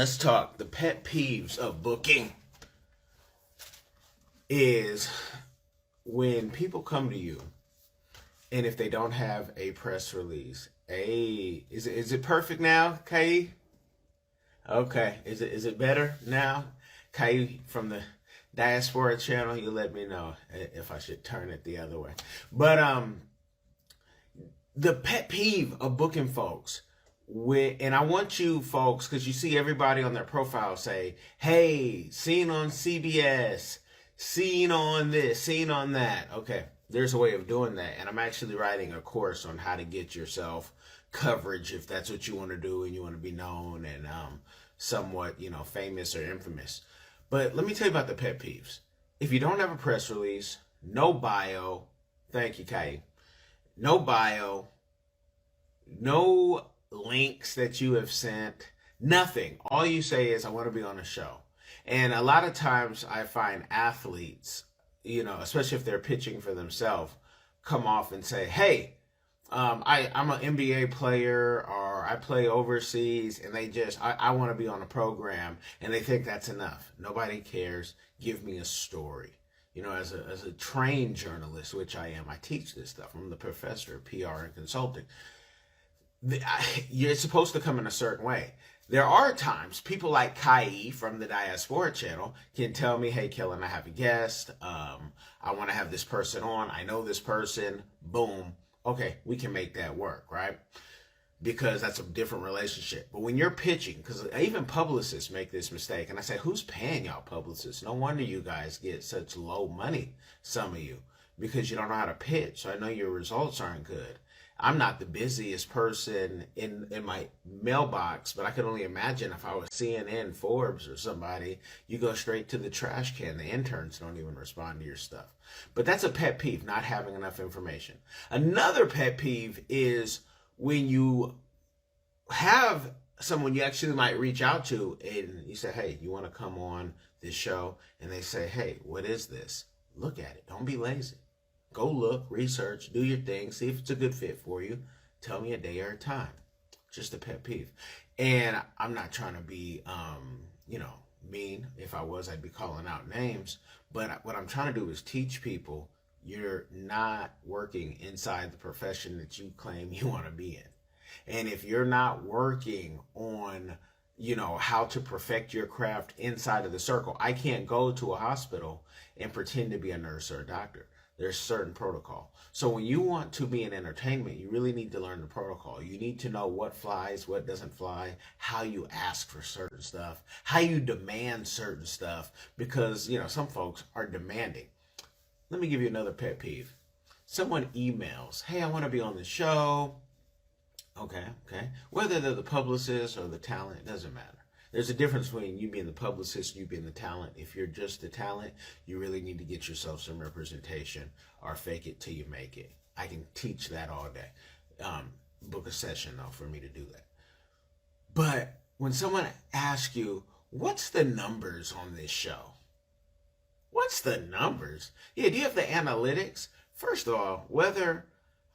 let's talk. The pet peeves of booking is when people come to you and if they don't have a press release. Is it perfect now, Kai? Okay. Is it better now? Kai from the Diaspora channel, you let me know if I should turn it the other way. But the pet peeve of booking folks and I want you folks, because you see everybody on their profile say, hey, seen on CBS, seen on this, seen on that. Okay, there's a way of doing that. And I'm actually writing a course on how to get yourself coverage if that's what you want to do and you want to be known and somewhat, famous or infamous. But let me tell you about the pet peeves. If you don't have a press release, no bio, thank you, Kai. No bio, no links that you have sent, nothing. All you say is, I want to be on a show. And a lot of times I find athletes, especially if they're pitching for themselves, come off and say, hey, I'm an NBA player or I play overseas, and I want to be on a program, and they think that's enough. Nobody cares. Give me a story. As a trained journalist, which I am, I teach this stuff. I'm the professor of PR and consulting. You're supposed to come in a certain way. There are times people like Kai from the Diaspora channel can tell me, hey, Kellen, I have a guest. I want to have this person on. I know this person. Boom. Okay, we can make that work, right? Because that's a different relationship. But when you're pitching, because even publicists make this mistake, and I say, who's paying y'all publicists? No wonder you guys get such low money, some of you, because you don't know how to pitch. So I know your results aren't good. I'm not the busiest person in my mailbox, but I can only imagine if I was CNN, Forbes, or somebody, you go straight to the trash can. The interns don't even respond to your stuff. But that's a pet peeve, not having enough information. Another pet peeve is when you have someone you actually might reach out to and you say, hey, you want to come on this show? And they say, hey, what is this? Look at it. Don't be lazy. Go look, research, do your thing, see if it's a good fit for you. Tell me a day or a time. Just a pet peeve. And I'm not trying to be, mean. If I was, I'd be calling out names. But what I'm trying to do is teach people you're not working inside the profession that you claim you want to be in. And if you're not working on, how to perfect your craft inside of the circle, I can't go to a hospital and pretend to be a nurse or a doctor. There's certain protocol. So when you want to be in entertainment, you really need to learn the protocol. You need to know what flies, what doesn't fly, how you ask for certain stuff, how you demand certain stuff, because, some folks are demanding. Let me give you another pet peeve. Someone emails, hey, I want to be on the show. Okay. Whether they're the publicist or the talent, it doesn't matter. There's a difference between you being the publicist and you being the talent. If you're just the talent, you really need to get yourself some representation or fake it till you make it. I can teach that all day. Book a session, though, for me to do that. But when someone asks you, what's the numbers on this show? What's the numbers? Yeah, do you have the analytics? First of all, whether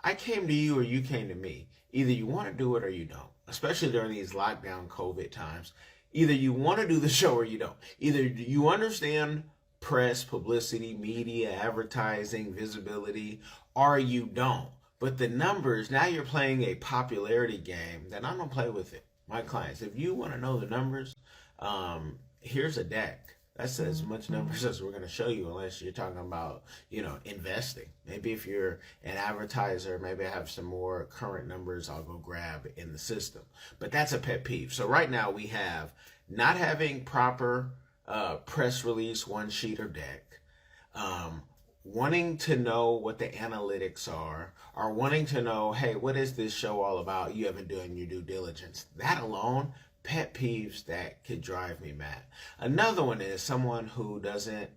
I came to you or you came to me, either you want to do it or you don't, especially during these lockdown COVID times. Either you want to do the show or you don't. Either you understand press, publicity, media, advertising, visibility, or you don't. But the numbers, now you're playing a popularity game, then I don't play with it. My clients, if you want to know the numbers, here's a deck. That's as much numbers as we're going to show you, unless you're talking about, investing. Maybe if you're an advertiser, maybe I have some more current numbers I'll go grab in the system. But that's a pet peeve. So right now we have not having proper press release, one sheet or deck, wanting to know what the analytics are, or wanting to know, hey, what is this show all about? You haven't done your due diligence. That alone, pet peeves that could drive me mad. Another one is someone who doesn't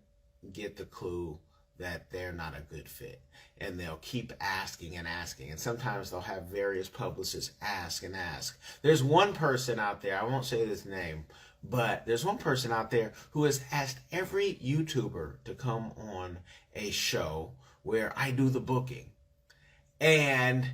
get the clue that they're not a good fit, and they'll keep asking and asking, and sometimes they'll have various publicists ask and ask. There's one person out there, I won't say his name, but there's one person out there who has asked every YouTuber to come on a show where I do the booking, and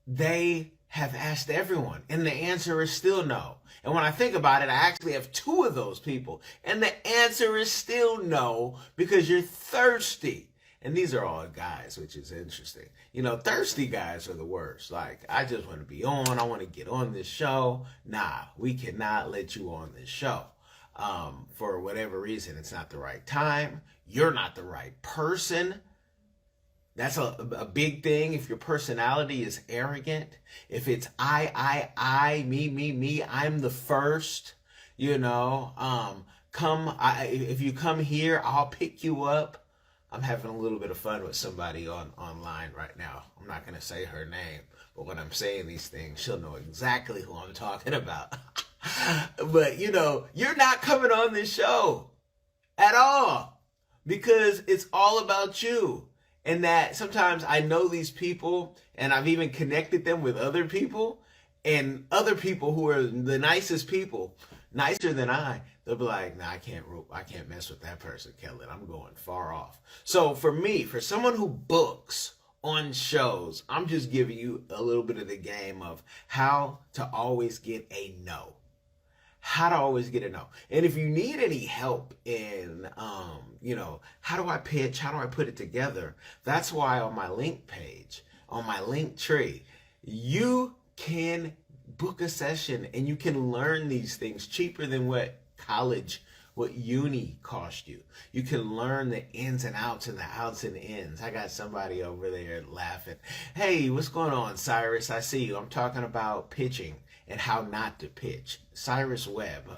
they have asked everyone, and the answer is still no. And when I think about it, I actually have two of those people, and the answer is still no, because you're thirsty. And these are all guys, which is interesting. You know, thirsty guys are the worst. Like, I just want to be on. I want to get on this show. Nah, we cannot let you on this show. For whatever reason, it's not the right time. You're not the right person. That's a big thing. If your personality is arrogant, if it's I, me, I'm the first, you know, if you come here, I'll pick you up. I'm having a little bit of fun with somebody online right now. I'm not going to say her name, but when I'm saying these things, she'll know exactly who I'm talking about. But, you know, you're not coming on this show at all, because it's all about you. And that sometimes I know these people, and I've even connected them with other people, and other people who are the nicest people, nicer than they'll be like, nah, I can't mess with that person, Kellen. I'm going far off. So for me, for someone who books on shows, I'm just giving you a little bit of the game of how to always get a no. How to always get a no. And if you need any help in, you know, how do I pitch? How do I put it together? That's why on my link page, on my link tree, you can book a session and you can learn these things cheaper than what uni cost you. You can learn the ins and outs and the outs and ins. I got somebody over there laughing. Hey, what's going on, Cyrus? I see you. I'm talking about pitching and how not to pitch. Cyrus Webb,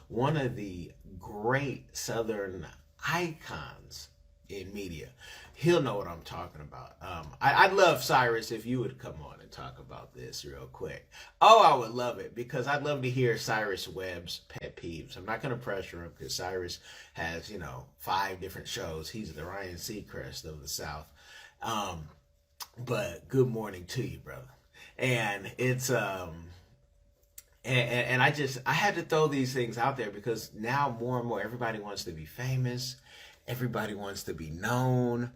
one of the great Southern icons in media. He'll know what I'm talking about. I'd love, Cyrus, if you would come on and talk about this real quick. Oh, I would love it, because I'd love to hear Cyrus Webb's pet peeves. I'm not going to pressure him, because Cyrus has, you know, 5 different shows. He's the Ryan Seacrest of the South. But good morning to you, brother. And it's and I had to throw these things out there, because now more and more everybody wants to be famous. Everybody wants to be known.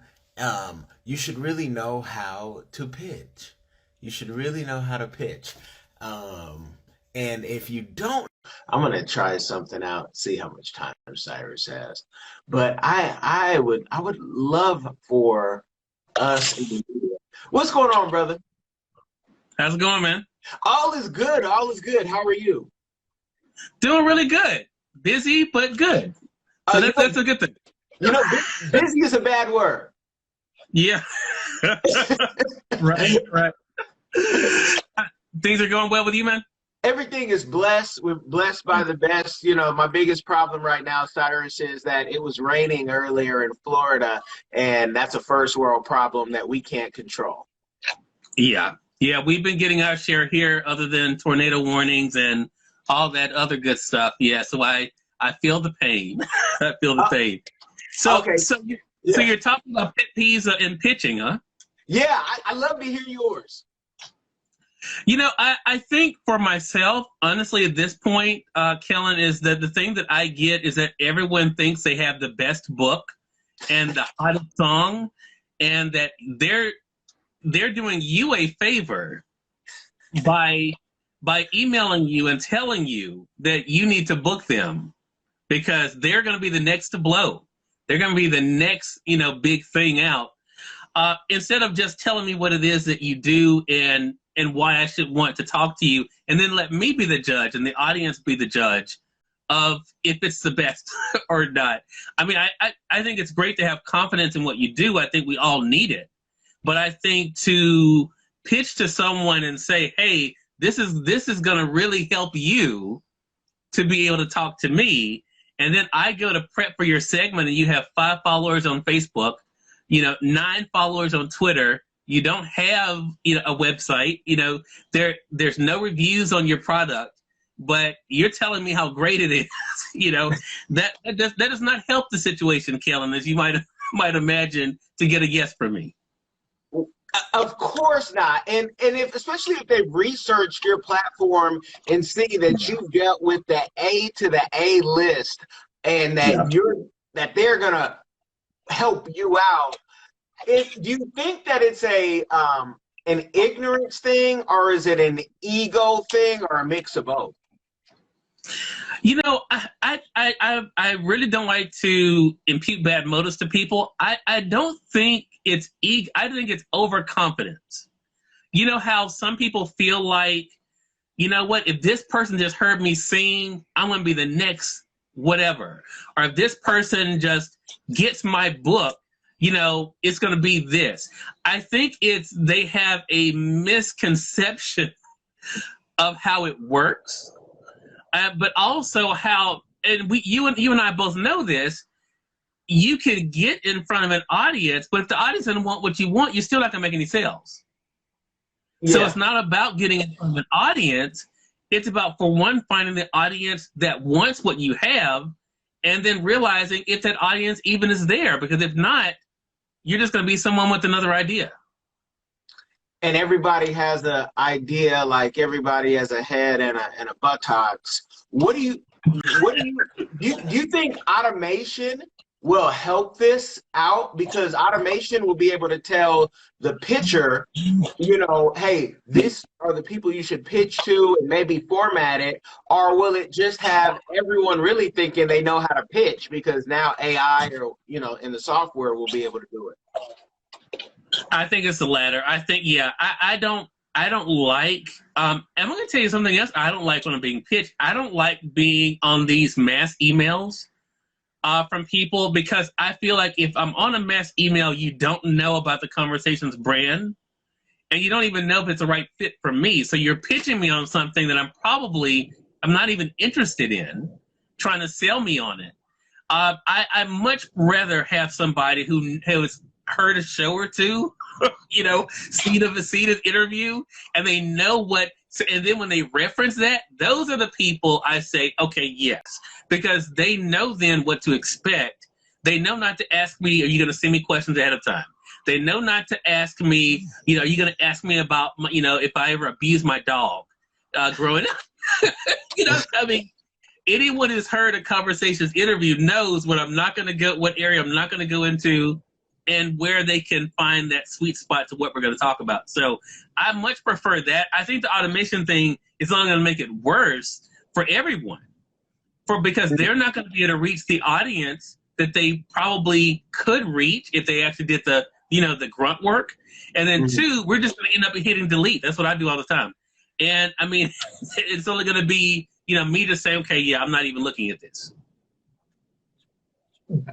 You should really know how to pitch. You should really know how to pitch. And if you don't, I'm going to try something out, see how much time Cyrus has. But I would love for us. What's going on, brother? How's it going, man? All is good. All is good. How are you? Doing really good. Busy, but good. So that's a good thing. You know, busy is a bad word. Yeah. Right. Things are going well with you, man? Everything is blessed. We're blessed by the best. You know, my biggest problem right now, Cyrus, is that it was raining earlier in Florida, and that's a first world problem that we can't control. Yeah, we've been getting our share here, other than tornado warnings and all that other good stuff. Yeah, so I feel the pain. I feel the pain. So, okay. So you're talking about pet peeves in pitching, huh? Yeah, I love to hear yours. You know, I think for myself, honestly, at this point, Kellen, is that the thing that I get is that everyone thinks they have the best book and the hottest song, and that they're doing you a favor by emailing you and telling you that you need to book them, because they're going to be the next to blow. They're going to be the next, you know, big thing out. Instead of just telling me what it is that you do and why I should want to talk to you, and then let me be the judge and the audience be the judge of if it's the best or not. I mean, I think it's great to have confidence in what you do. I think we all need it. But I think to pitch to someone and say, hey, this is going to really help you to be able to talk to me, and then I go to prep for your segment and you have 5 followers on Facebook, you know, 9 followers on Twitter, you don't have, you know, a website, you know, there's no reviews on your product, but you're telling me how great it is, you know, that does not help the situation, Kellen, as you might imagine, to get a yes from me. Of course not. And especially if they've researched your platform and see that you've dealt with the A to the A list, and that they're gonna help you out. Do you think that it's an ignorance thing, or is it an ego thing, or a mix of both? You know, I really don't like to impute bad motives to people. I don't think it's ego. I think it's overconfidence. You know how some people feel like, you know what, if this person just heard me sing, I'm going to be the next whatever. Or if this person just gets my book, you know, it's going to be this. I think they have a misconception of how it works. But also how, and you and I both know this, you can get in front of an audience, but if the audience doesn't want what you want, you're still not going to make any sales. Yeah. So it's not about getting in front of an audience. It's about, for one, finding the audience that wants what you have, and then realizing if that audience even is there. Because if not, you're just going to be someone with another idea. And everybody has an idea, like everybody has a head and a buttocks. Do you think automation will help this out? Because automation will be able to tell the pitcher, you know, hey, these are the people you should pitch to, and maybe format it. Or will it just have everyone really thinking they know how to pitch, because now AI, or, you know, in the software will be able to do it? I think it's the latter. I think, yeah, I don't like, I'm going to tell you something else I don't like when I'm being pitched. I don't like being on these mass emails from people, because I feel like if I'm on a mass email, you don't know about the conversation's brand, and you don't even know if it's the right fit for me. So you're pitching me on something that I'm not even interested in, trying to sell me on it. I much rather have somebody who has heard a show or two, you know, seen an interview, and they know what, and then when they reference that, those are the people I say, okay, yes, because they know then what to expect. They know not to ask me, are you going to send me questions ahead of time? They know not to ask me, you know, are you going to ask me about, you know, if I ever abused my dog growing up? You know, I mean, anyone who's heard a conversations interview knows what area I'm not going to go into, and where they can find that sweet spot to what we're going to talk about. So I much prefer that. I think the automation thing is only going to make it worse for everyone, because they're not going to be able to reach the audience that they probably could reach if they actually did the grunt work. And then two, we're just going to end up hitting delete. That's what I do all the time. And I mean, it's only going to be, you know, me to say, okay, yeah, I'm not even looking at this.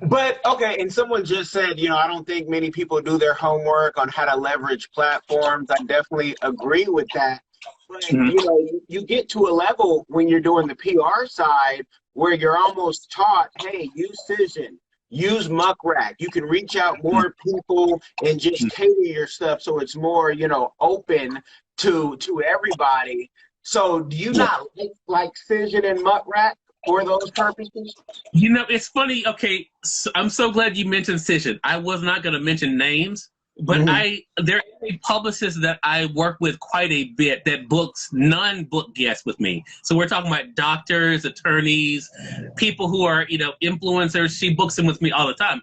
But, okay, and someone just said, you know, I don't think many people do their homework on how to leverage platforms. I definitely agree with that. But, you know, you get to a level when you're doing the PR side where you're almost taught, hey, use Cision, use Muckrack. You can reach out more people and just cater your stuff so it's more, you know, open to everybody. So do you not like Cision and Muckrack for those purposes? You know, it's funny. Okay, so I'm so glad you mentioned Cision. I was not going to mention names, but there is a publicist that I work with quite a bit that books non-book guests with me. So we're talking about doctors, attorneys, people who are, you know, influencers. She books them with me all the time.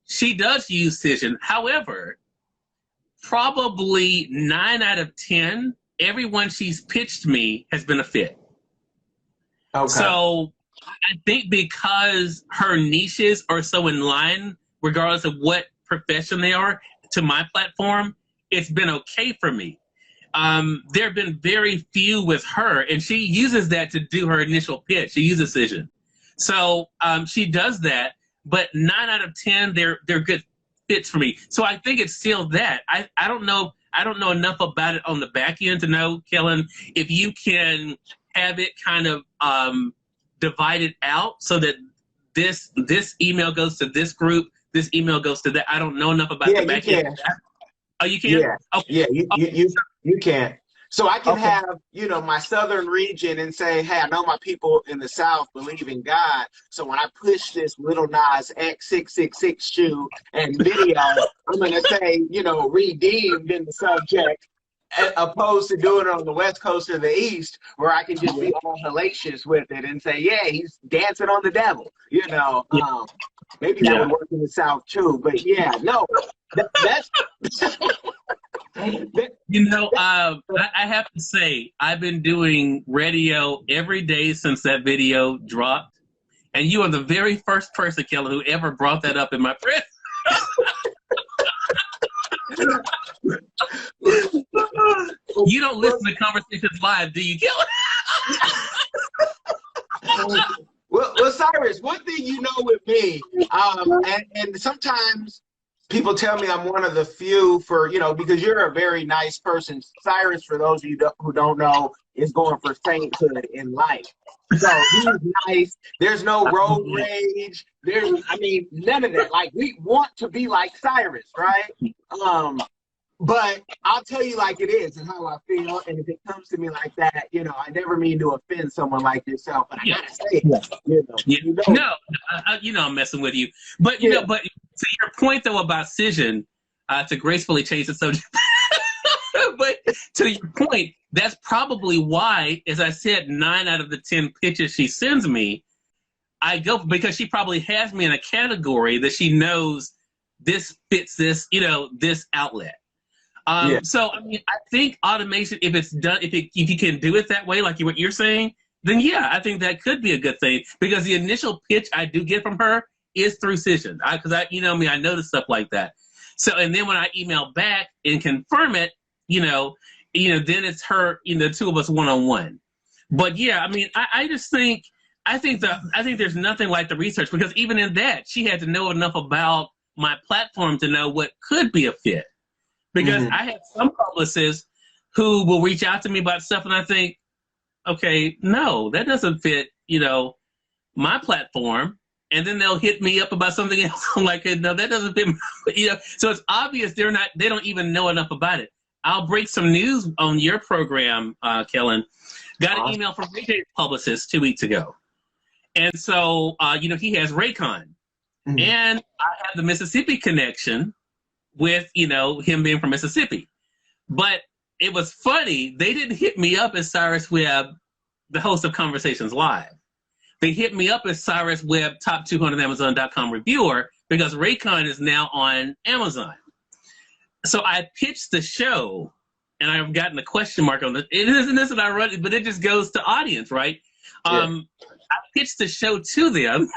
She does use Cision. However, probably 9 out of 10, everyone she's pitched me has been a fit. Okay. So I think because her niches are so in line, regardless of what profession they are, to my platform, it's been okay for me. There have been very few with her, and she uses that to do her initial pitch. She uses Cision. So she does that, but 9 out of 10, they're good fits for me. So I think it's still that. I don't know enough about it on the back end to know, Kellen, if you can have it kind of divided out so that this email goes to this group, this email goes to that. I don't know enough about the back end. Oh, you can? Yeah, okay. Yeah, you can. So I can have, you know, my southern region and say, hey, I know my people in the South believe in God. So when I push this Little Nas X 666 shoe and video, I'm going to say, you know, redeemed in the subject, opposed to doing it on the West Coast or the East, where I can just be all hellacious with it and say, yeah, he's dancing on the devil. You know, maybe that would work in the South too. But yeah, no, that's I have to say, I've been doing radio every day since that video dropped. And you are the very first person, Kellen, who ever brought that up in my press. You don't listen to Conversations Live, do you, Kellen? Well, Cyrus, one thing you know with me, and sometimes people tell me I'm one of the few because you're a very nice person. Cyrus, for those of you who don't know, is going for sainthood in life. So he's nice. There's no road rage. None of that. Like, we want to be like Cyrus, right? But I'll tell you like it is and how I feel. And if it comes to me like that, I never mean to offend someone like yourself. But I gotta say it. No, I'm messing with you. But but to your point though about Cision, to gracefully change the subject. But to your point, that's probably why, as I said, 9 out of the 10 pitches she sends me, I go because she probably has me in a category that she knows this fits this, this outlet. So I think automation, if it's done, if you can do it that way, like what you're saying, then yeah, I think that could be a good thing because the initial pitch I do get from her is through Cision, because I notice stuff like that. So and then when I email back and confirm it, then it's her, the two of us one-on-one. But yeah, I think there's nothing like the research because even in that, she had to know enough about my platform to know what could be a fit. Because I have some publicists who will reach out to me about stuff and I think, okay, no, that doesn't fit, my platform. And then they'll hit me up about something else. I'm like, no, that doesn't fit, So it's obvious they don't even know enough about it. I'll break some news on your program, Kellen. Got an email from Ray publicist 2 weeks ago. And so, he has Raycon. And I have the Mississippi connection with, him being from Mississippi. But it was funny. They didn't hit me up as Cyrus Webb, the host of Conversations Live. They hit me up as Cyrus Webb, top 200 Amazon.com reviewer, because Raycon is now on Amazon. So I pitched the show, and I've gotten a question mark on it. It isn't this, and I run it, but it just goes to audience, right? I pitched the show to them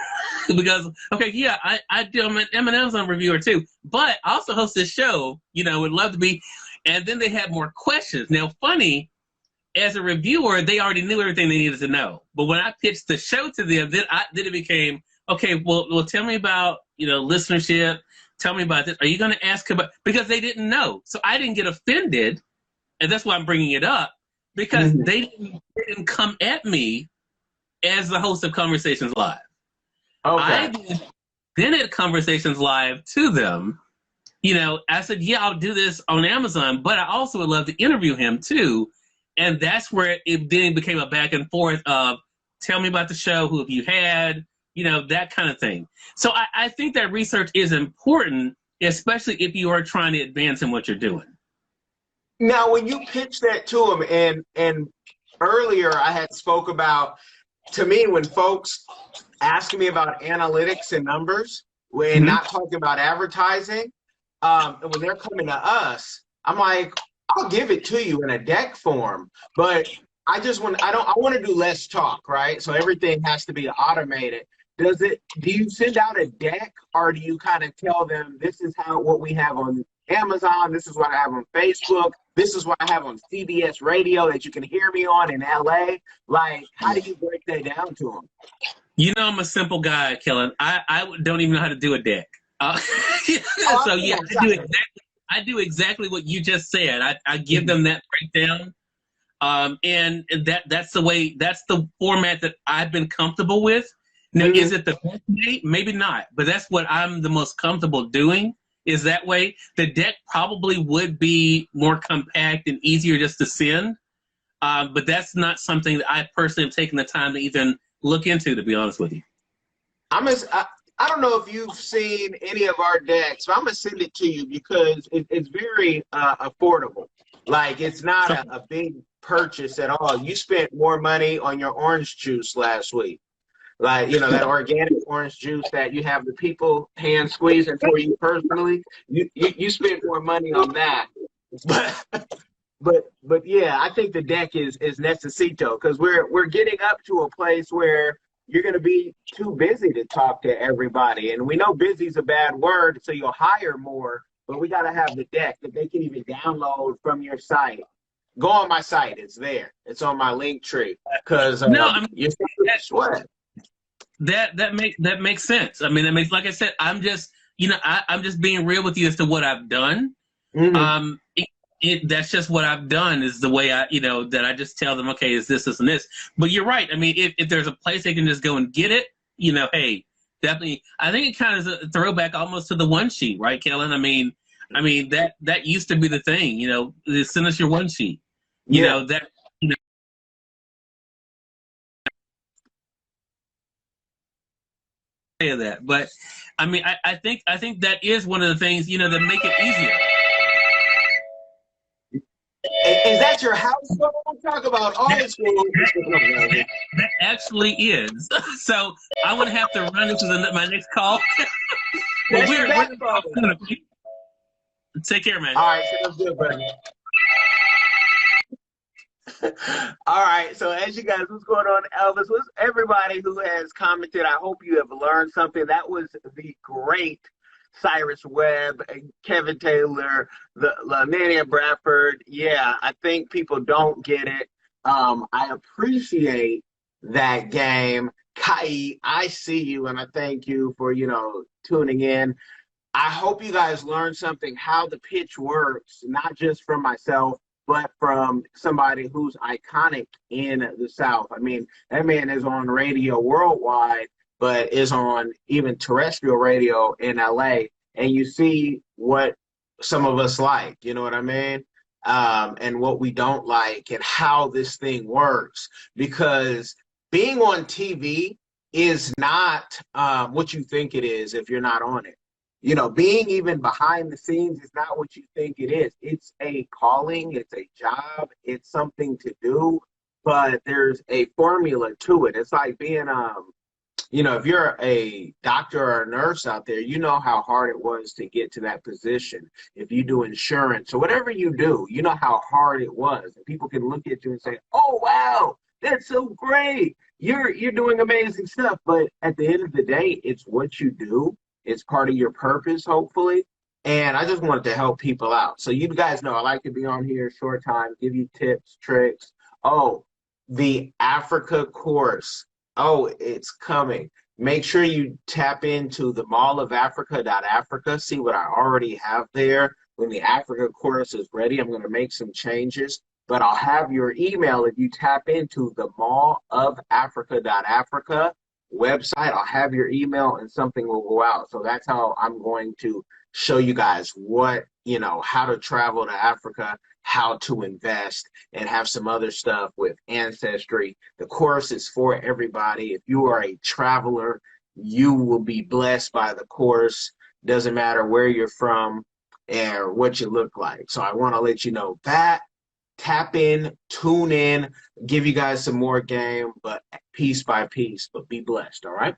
because, I do. I'm an Amazon reviewer too, but I also host this show. Would love to be. And then they had more questions. Now, funny, as a reviewer, they already knew everything they needed to know. But when I pitched the show to them, then it became okay. Well, tell me about listenership. Tell me about this. Are you going to ask about, because they didn't know. So I didn't get offended. And that's why I'm bringing it up, because they didn't come at me as the host of Conversations Live. Okay. I then at Conversations Live to them, I said, yeah, I'll do this on Amazon, but I also would love to interview him too. And that's where it then became a back and forth of, tell me about the show, who have you had, that kind of thing. So I think that research is important, especially if you are trying to advance in what you're doing. Now, when you pitch that to them, and earlier I had spoke about, to me, when folks ask me about analytics and numbers, when not talking about advertising, and when they're coming to us, I'm like, I'll give it to you in a deck form, but I want to do less talk, right? So everything has to be automated. Do you send out a deck, or do you kind of tell them, this is what we have on Amazon, this is what I have on Facebook, this is what I have on CBS radio that you can hear me on in LA? Like, how do you break that down to them? I'm a simple guy, Kellen. I don't even know how to do a deck. So yeah, I do exactly what you just said. I give them that breakdown. And that's the format that I've been comfortable with. Now, is it the best way? Maybe not, but that's what I'm the most comfortable doing, is that way. The deck probably would be more compact and easier just to send, but that's not something that I personally have taken the time to even look into, to be honest with you. I don't know if you've seen any of our decks, but I'm going to send it to you because it's very affordable. Like, it's not a big purchase at all. You spent more money on your orange juice last week. Like, that organic orange juice that you have the people hand squeezing for you personally. You spent more money on that. but yeah, I think the deck is necesito because we're getting up to a place where you're going to be too busy to talk to everybody, and we know busy's a bad word, so you'll hire more. But we got to have the deck that they can even download from your site. Go on my site; it's there. It's on my link tree because No, I mean you're sweat. that makes sense. I mean, that makes, like I said, I'm just, I'm just being real with you as to what I've done. Mm-hmm. That's just what I've done, is the way that I just tell them, okay, is this, and this. But you're right. I mean, if there's a place they can just go and get it, hey, definitely. I think it kind of is a throwback almost to the one sheet, right, Kellen? I mean that used to be the thing. Send us your one sheet. Yeah. That. Of that, but I mean, I think that is one of the things that make it easier. Is that your house phone? Talk about old school. That actually is. So I'm gonna have to run into my next call. Well, take care, man. All right, sounds good, brother. All right, so as you guys, what's going on, Elvis? What's everybody who has commented? I hope you have learned something. That was the great Cyrus Webb, Kevin Taylor, the Lania Bradford. Yeah, I think people don't get it. I appreciate that game. Kai, I see you, and I thank you for, tuning in. I hope you guys learned something, how the pitch works, not just from myself, but from somebody who's iconic in the South. I mean, that man is on radio worldwide, but is on even terrestrial radio in LA. And you see what some of us like, you know what I mean? And what we don't like, and how this thing works. Because being on TV is not what you think it is if you're not on it. Being even behind the scenes is not what you think it is. It's a calling, it's a job, it's something to do, but there's a formula to it. It's like being, if you're a doctor or a nurse out there, you know how hard it was to get to that position. If you do insurance or whatever you do, you know how hard it was. And people can look at you and say, "Oh, wow, that's so great. You're doing amazing stuff." But at the end of the day, it's what you do. It's part of your purpose, hopefully. And I just wanted to help people out. So you guys know I like to be on here short time, give you tips, tricks. Oh, the Africa course. Oh, it's coming. Make sure you tap into the mallofafrica.africa. See what I already have there. When the Africa course is ready, I'm going to make some changes. But I'll have your email if you tap into the mallofafrica.africa website. I'll have your email and something will go out. So that's how I'm going to show you guys how to travel to Africa, how to invest, and have some other stuff with Ancestry. The course is for everybody. If you are a traveler, you will be blessed by the course. Doesn't matter where you're from or what you look like. So I want to let you know that. Tap in, tune in, give you guys some more game, but piece by piece. But be blessed, all right?